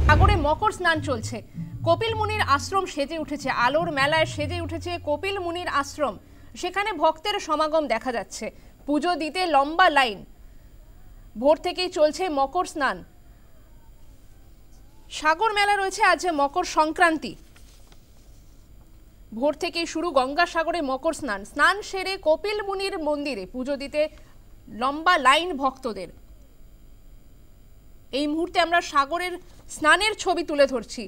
সাগরে মকর স্নান চলছে। কপিল মুনির আশ্রম সেজে উঠেছে, আলোর মেলায় সেজে উঠেছে কপিল মুনির আশ্রম। সেখানে ভক্তের সমাগম দেখা যাচ্ছে। পুজো দিতে লম্বা লাইন। ভোর থেকেই চলছে মকর স্নান। সাগর মেলা রয়েছে আজ মকর সংক্রান্তি। ভোর থেকেই শুরু গঙ্গাসাগরে মকর স্নান। স্নান সেরে কপিল মুনির মন্দিরে পুজো দিতে লম্বা লাইন ভক্তদের। এই মুহূর্তে আমরা সাগরের স্নানের ছবি তুলে ধরছি।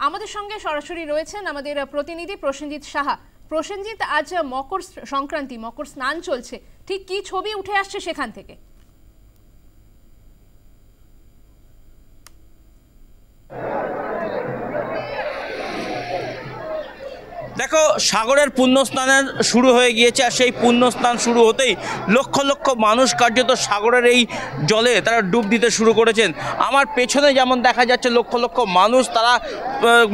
আমাদের সঙ্গে সরাসরি রয়েছেন আমাদের প্রতিনিধি প্রসেনজিৎ সাহা। প্রসেনজিৎ, আজ মকর সংক্রান্তি, মকর স্নান চলছে, ঠিক কি ছবি উঠে আসছে সেখান থেকে? দেখো, সাগরের পুণ্যস্নানের শুরু হয়ে গিয়েছে, আর সেই পুণ্যস্নান শুরু হতেই লক্ষ লক্ষ মানুষ কার্যত সাগরের এই জলে তারা ডুব দিতে শুরু করেছেন। আমার পেছনে যেমন দেখা যাচ্ছে লক্ষ লক্ষ মানুষ, তারা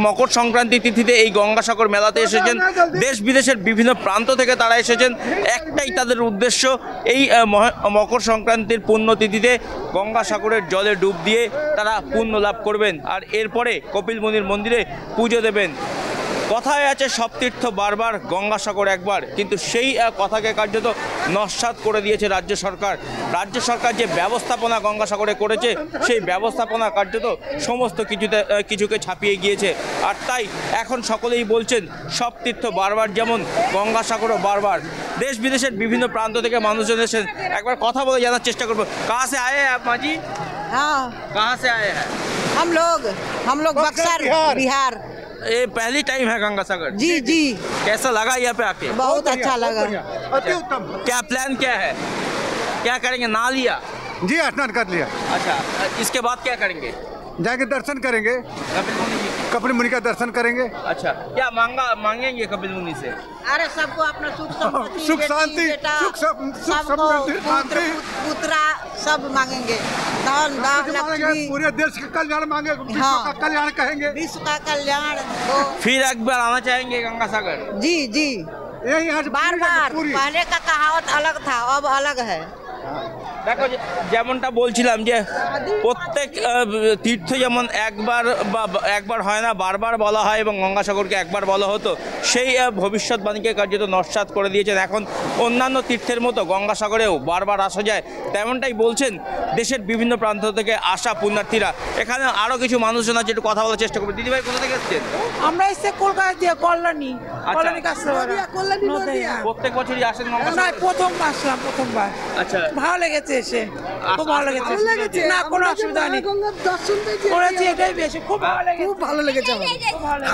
মকর সংক্রান্তি তিথিতে এই গঙ্গাসাগর মেলাতে এসেছেন। দেশ বিদেশের বিভিন্ন প্রান্ত থেকে তারা এসেছেন। একটাই তাদের উদ্দেশ্য, এই মকর সংক্রান্তির পুণ্যতিথিতে গঙ্গাসাগরের জলে ডুব দিয়ে তারা পুণ্য লাভ করবেন, আর এরপরে কপিল মুনির মন্দিরে পুজো দেবেন। কথায় আছে সব তীর্থ বারবার, গঙ্গাসাগর একবার, কিন্তু সেই কথাকে কার্যত নস্যাৎ করে দিয়েছে রাজ্য সরকার। রাজ্য সরকার যে ব্যবস্থাপনা গঙ্গাসাগরে করেছে, সেই ব্যবস্থাপনা কার্যত সমস্ত কিছুকে ছাপিয়ে গিয়েছে। আর তাই এখন সকলেই বলছেন সব তীর্থ বারবার যেমন, গঙ্গাসাগরও বারবার। দেশ বিদেশের বিভিন্ন প্রান্ত থেকে মানুষজন এসেছেন। একবার কথা বলে জানার চেষ্টা করবো। কাহা সে আয়ে হ্যাঁ মাঝি? हाँ, कहाँ से आए हैं? हम लोग बक्सर बिहार। ये पहली टाइम है गंगासागर? जी जी, कैसा लगा यहाँ पे आके? बहुत अच्छा लगा। अति उत्तम। क्या प्लान क्या है? क्या करेंगे? नहा लिया? जी, स्नान कर लिया। अच्छा, इसके बाद क्या करेंगे? जाके दर्शन करेंगे, कपिल मुनि जी। कपिल मुनि का दर्शन करेंगे। अच्छा, क्या मांगेंगे कपिल मुनि से? अरे सबको अपना सुख समृद्धि, सुख बेटी, शांति, बेटा, सुख सबको समृद्धि, शांति। पुत्रा सब मांगेंगे। धन लक्ष्मी, पूरे देश का कल्याण मांगे, विश्व हाँ। का कल्याण कहेंगे। विश्व का कल्याण हो। फिर एक बार आना चाहेंगे गंगासागर? जी जी, यही आज बार बार। पहले का कहावत अलग था, अब अलग है। দেখো, যেমনটা বলছিলাম যে প্রত্যেক তীর্থ যেমন একবার হয় না, বারবার বলা হয়, এবং গঙ্গাসাগরকে একবার বলা হতো, সেই ভবিষ্যৎবাণীকে কার্যত নস্যাৎ করে দিয়েছেন। এখন অন্যান্য তীর্থের মতো গঙ্গাসাগরেও বারবার আসা যায়, তেমনটাই বলছেন দেশের বিভিন্ন প্রান্ত থেকে আসা পুণ্যার্থীরা। এখানে আরও কিছু মানুষজন আছে, একটু কথা বলার চেষ্টা করবো। দিদিভাই, কোথা থেকে এসছেন? আমরা এসে কলকাতা দিয়ে কল্যাণী কাছে প্রত্যেক বছরই আসেন না, গঙ্গাসাগর? প্রথম আসলাম, প্রথমবার। আচ্ছা, ভালো লেগেছে এসে, খুব ভালো লেগেছে। না, কোনো অসুবিধা নেই, করেছি এটাই বেশি, খুব ভালো লেগেছে। খুব ভালো লেগেছে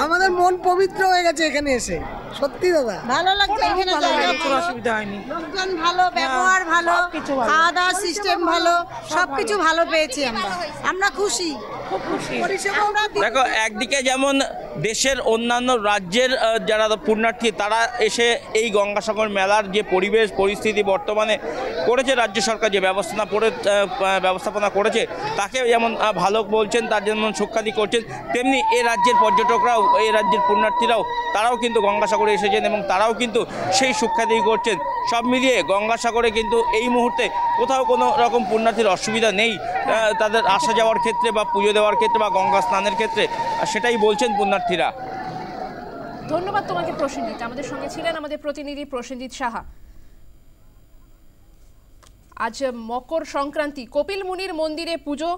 আমাদের মন পবিত্র হয়ে গেছে এখানে এসে, সত্যি দাদা ভালো লাগছে এখানে, কোনো অসুবিধা হয়নি। লোকজন ভালো, ব্যবহার ভালো, খাওয়া দাওয়ার সিস্টেম ভালো, সবকিছু ভালো পেয়েছি আমরা খুশি, খুব খুশি। দেখো, একদিকে যেমন দেশের অন্যান্য রাজ্যের যারা পুণ্যার্থী, তারা এসে এই গঙ্গাসাগর মেলার যে পরিস্থিতি বর্তমানে করেছে রাজ্য সরকার, যে ব্যবস্থাপনা করেছে, তাকে যেমন ভালো বলছেন, তার যেমন সুখ্যাতি করছেন, তেমনি এ রাজ্যের পর্যটকরাও, এই রাজ্যের পুণ্যার্থীরাও, তারাও কিন্তু গঙ্গাসাগরে এসেছেন এবং তারাও কিন্তু সেই সুখ্যাতি করছেন। সব মিলিয়ে গঙ্গাসাগরে কিন্তু এই মুহূর্তে কোথাও কোনো রকম পুণ্যার্থীর অসুবিধা নেই তাদের আসা যাওয়ার ক্ষেত্রে, বা পুজো দেওয়ার ক্ষেত্রে, বা গঙ্গা স্নানের ক্ষেত্রে, সেটাই বলছেন পুণ্যার্থীরা। ধন্যবাদ তোমাকে প্রসেনজিৎ। আমাদের সঙ্গে ছিলেন আমাদের প্রতিনিধি প্রসেনজিৎ সাহা। আজ মকর সংক্রান্তি, কপিল মুনির মন্দিরে পুজো।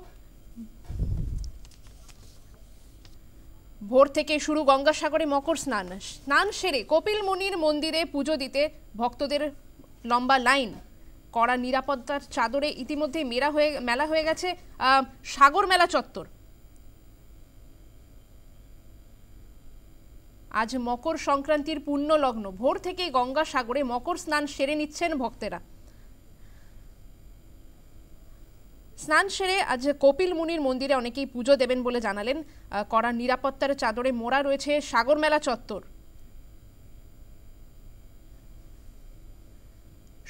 ভোর থেকে শুরু গঙ্গাসাগরে মকর স্নান। স্নান সেরে কপিল মুনির মন্দিরে পুজো দিতে ভক্তদের লম্বা লাইন। কড়া নিরাপত্তার চাদরে ইতিমধ্যে মেলা হয়ে গেছে সাগর মেলা চত্বর। আজ মকর সংক্রান্তির পুণ্য লগ্ন। ভোর থেকেই গঙ্গাসাগরে মকর স্নান সেরে নিচ্ছেন ভক্তেরা। স্নান সেরে আজ কপিল মুনির মন্দিরে অনেকেই পুজো দেবেন বলে জানালেন। কড়া নিরাপত্তার চাদরে মোড়া রয়েছে সাগর মেলা চত্বর।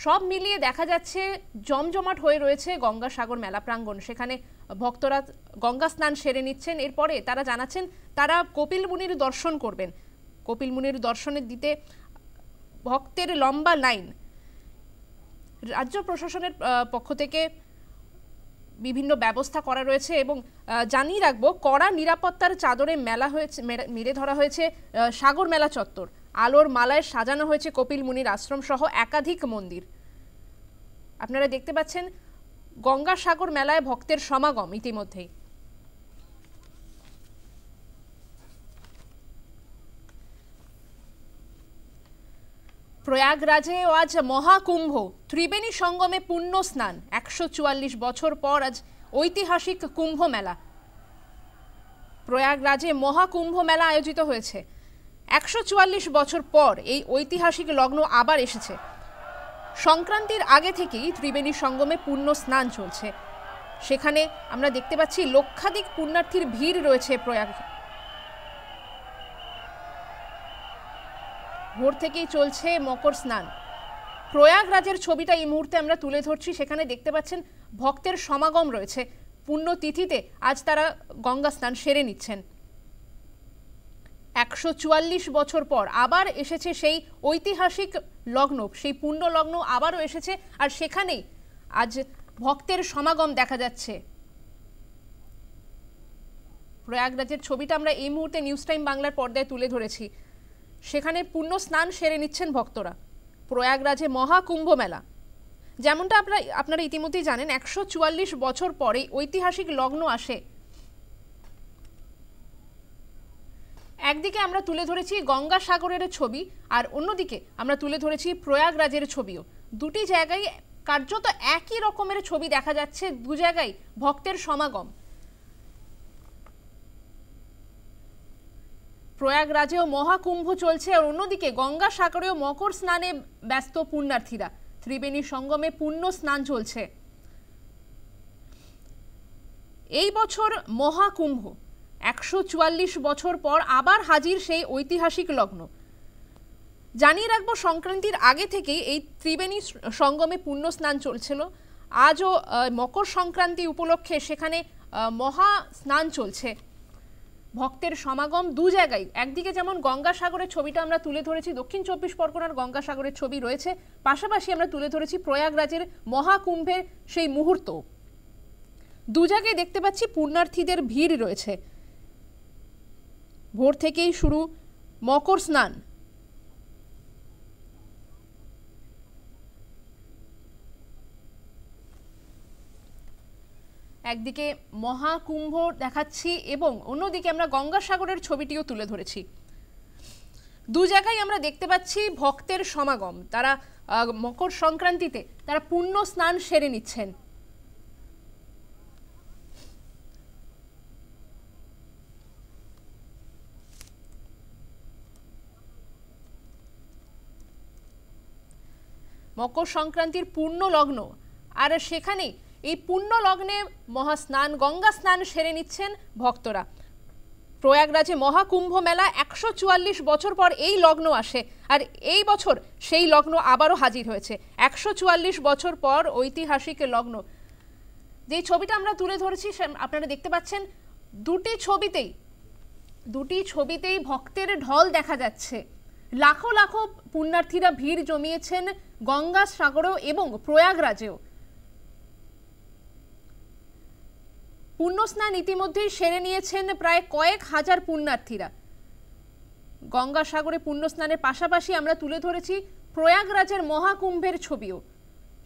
সব মিলিয়ে দেখা যাচ্ছে জমজমাট হয়ে রয়েছে গঙ্গাসাগর মেলা প্রাঙ্গণ। সেখানে ভক্তরা গঙ্গা স্নান সেরে নিচ্ছেন। এরপরে তারা জানাচ্ছেন তারা কপিল মুনির দর্শন করবেন। কপিল মুনির দর্শনের দিতে ভক্তের লম্বা লাইন। রাজ্য প্রশাসনের পক্ষ থেকে বিভিন্ন ব্যবস্থা করা রয়েছে এবং জানিয়ে রাখবো কড়া নিরাপত্তার চাদরে মেলে ধরা হয়েছে সাগর মেলা চত্বর। আলোর মালায় সাজানো হয়েছে কপিল মুনির আশ্রম সহ একাধিক মন্দির। আপনারা দেখতে পাচ্ছেন গঙ্গাসাগর মেলায় ভক্তের সমাগম ইতিমধ্যেই। প্রয়াগরাজে আজ মহাকুম্ভ, ত্রিবেণী সঙ্গমে পুণ্য স্নান। 144 বছর পর আজ ঐতিহাসিক কুম্ভ মেলা। প্রয়াগরাজে মহাকুম্ভ মেলা আয়োজিত হয়েছে। 144 বছর পর এই ঐতিহাসিক লগ্ন আবার এসেছে। সংক্রান্তির আগে থেকেই ত্রিবেণী সঙ্গমে পুণ্য স্নান চলছে। সেখানে আমরা দেখতে পাচ্ছি লক্ষাধিক পুণ্যার্থীর ভিড় রয়েছে প্রয়াগে। ভোর থেকেই চলছে মকর স্নান। প্রয়াগরাজের ছবিটা এই মুহূর্তে আমরা তুলে ধরছি। সেখানে দেখতে পাচ্ছেন ভক্তের সমাগম রয়েছে। পুণ্যতিথিতে আজ তারা গঙ্গা স্নান সেরে নিচ্ছেন। 144 বছর পর আবার এসেছে সেই ঐতিহাসিক লগ্ন, সেই পুণ্য লগ্ন আবারও এসেছে। আর সেখানেই আজ ভক্তের সমাগম দেখা যাচ্ছে। প্রয়াগরাজের ছবিটা আমরা এই মুহূর্তে নিউজ টাইম বাংলার পর্দায় তুলে ধরেছি। সেখানে পুণ্য স্নান সেরে নিচ্ছেন ভক্তরা। প্রয়াগরাজে মহাকুম্ভ মেলা, যেমনটা আপনারা ইতিমধ্যেই জানেন, 144 বছর পরে ঐতিহাসিক লগ্ন আসে। একদিকে আমরা তুলে ধরেছি গঙ্গাসাগরের ছবি, আর অন্যদিকে আমরা তুলে ধরেছি প্রয়াগরাজের ছবিও। দুটি জায়গায় কার্যত একই রকমের ছবি দেখা যাচ্ছে, দু জায়গায় ভক্তের সমাগম। প্রয়াগরাজেও মহাকুম্ভ চলছে, আর অন্যদিকে গঙ্গাসাগরেও মকর স্নানে ব্যস্ত পুণ্যার্থীরা। ত্রিবেণী সঙ্গমে পুণ্য স্নান চলছে। এই বছর মহাকুম্ভ, 144 বছর পর আবার হাজির সেই ঐতিহাসিক লগ্ন। জানিয়ে রাখবো সংক্রান্তির আগে থেকেই এই ত্রিবেণী সঙ্গমে পুণ্য স্নান চলছিল। আজও মকর সংক্রান্তি উপলক্ষে সেখানে মহা স্নান চলছে। ভক্তের সমাগম দু জায়গায়, একদিকে যেমন গঙ্গাসাগরের ছবিটা আমরা তুলে ধরেছি, দক্ষিণ 24 পরগনার গঙ্গাসাগরের ছবি রয়েছে, পাশাপাশি আমরা তুলে ধরেছি প্রয়াগরাজের মহাকুম্ভের সেই মুহূর্ত। দু জায়গায় দেখতে পাচ্ছি পুণ্যার্থীদের ভিড় রয়েছে। ভোর থেকেই শুরু মকর স্নান। একদিকে মহাকুম্ভ দেখাচ্ছি এবং অন্যদিকে আমরা গঙ্গাসাগরের ছবিটিও তুলে ধরেছি। দু জায়গায় আমরা দেখতে পাচ্ছি ভক্তের সমাগম। তারা মকর সংক্রান্তিতে তারা পুণ্য স্নান সেরে নিচ্ছেন। মকর সংক্রান্তির পূর্ণ লগ্ন, আর সেখানে এই পুণ্য লগ্নে মহাস্নান, গঙ্গা স্নান সেরে নিচ্ছেন ভক্তরা। প্রয়াগরাজে মহাকুম্ভ মেলা 144 বছর পর এই লগ্ন আসে, আর এই বছর সেই লগ্ন আবারও হাজির হয়েছে। 144 বছর পর ঐতিহাসিক লগ্ন। যে ছবিটা আমরা তুলে ধরেছি আপনারা দেখতে পাচ্ছেন, দুটি ছবিতেই ভক্তের ঢল দেখা যাচ্ছে। লাখো লাখো পুণ্যার্থীরা ভিড় জমিয়েছেন গঙ্গা সাগরেও এবং প্রয়াগরাজেও। পুণ্যস্নান ইতিমধ্যেই সেরে নিয়েছেন প্রায় কয়েক হাজার পুণ্যার্থীরা। গঙ্গাসাগরে পুণ্যস্নানের পাশাপাশি আমরা তুলে ধরেছি প্রয়াগরাজের মহাকুম্ভের ছবিও।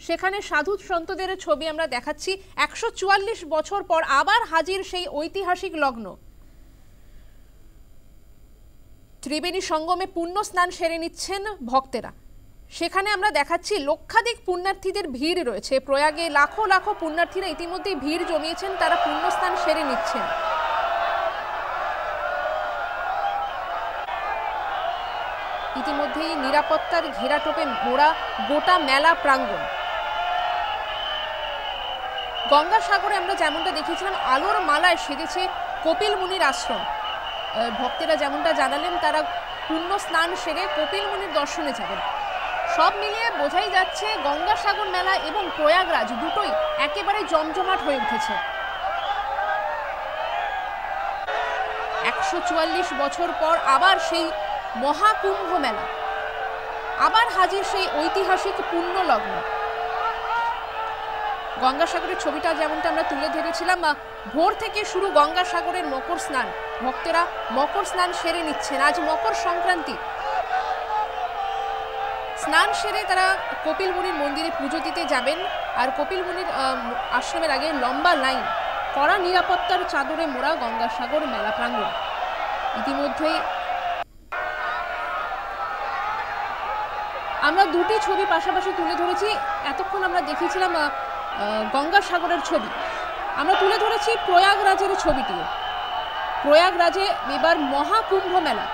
সেখানে সাধু সন্তদের ছবি আমরা দেখাচ্ছি। 144 বছর পর আবার হাজির সেই ঐতিহাসিক লগ্ন। ত্রিবেণী সঙ্গমে পুণ্য স্নান সেরে নিচ্ছেন ভক্তেরা। সেখানে আমরা দেখাচ্ছি লক্ষাধিক পুণ্যার্থীদের ভিড় রয়েছে। প্রয়াগে লাখো লাখো পুণ্যার্থীরা ইতিমধ্যেই ভিড় জমিয়েছেন, তারা পুণ্যস্নান সেরে নিচ্ছেন। ইতিমধ্যেই নিরাপত্তার ঘেরাটোপে মোড়া গোটা মেলা প্রাঙ্গণ। গঙ্গাসাগরে আমরা যেমনটা দেখেছিলাম, আলোর মালায় সেজেছে কপিল মুনির আশ্রম। ভক্তেরা যেমনটা জানালেন, তারা পুণ্য স্নান সেরে কপিল মুনির দর্শনে যাবেন। সব মিলিয়ে বোঝাই যাচ্ছে গঙ্গাসাগর মেলা এবং প্রয়াগরাজ দুটোই একেবারে জমজমাট হয়ে উঠেছে। 144 বছর পর আবার সেই মহাকুম্ভ মেলা, আবার হাজির সেই ঐতিহাসিক পুণ্য লগ্ন। গঙ্গাসাগরের ছবিটা যেমনটা আমরা তুলে ধরেছিলাম, ভোর থেকে শুরু গঙ্গাসাগরের মকর স্নান। ভক্তেরা মকর স্নান সেরে নিচ্ছেন। আজ মকর সংক্রান্তি। স্নান সেরে তারা কপিল মুনির মন্দিরে পুজো দিতে যাবেন। আর কপিল মুনির আশ্রমের আগে লম্বা লাইন, কড়া নিরাপত্তার চাদরে মোড়া গঙ্গাসাগর মেলা প্রাঙ্গণ। ইতিমধ্যেই আমরা দুটি ছবি পাশাপাশি তুলে ধরেছি। এতক্ষণ আমরা দেখিয়েছিলাম গঙ্গাসাগরের ছবি, আমরা তুলে ধরেছি প্রয়াগরাজের ছবিটি। প্রয়াগরাজে এবার মহাকুম্ভ মেলা,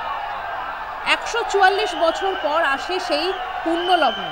144 বছর পর আসে সেই পুণ্যলগ্ন।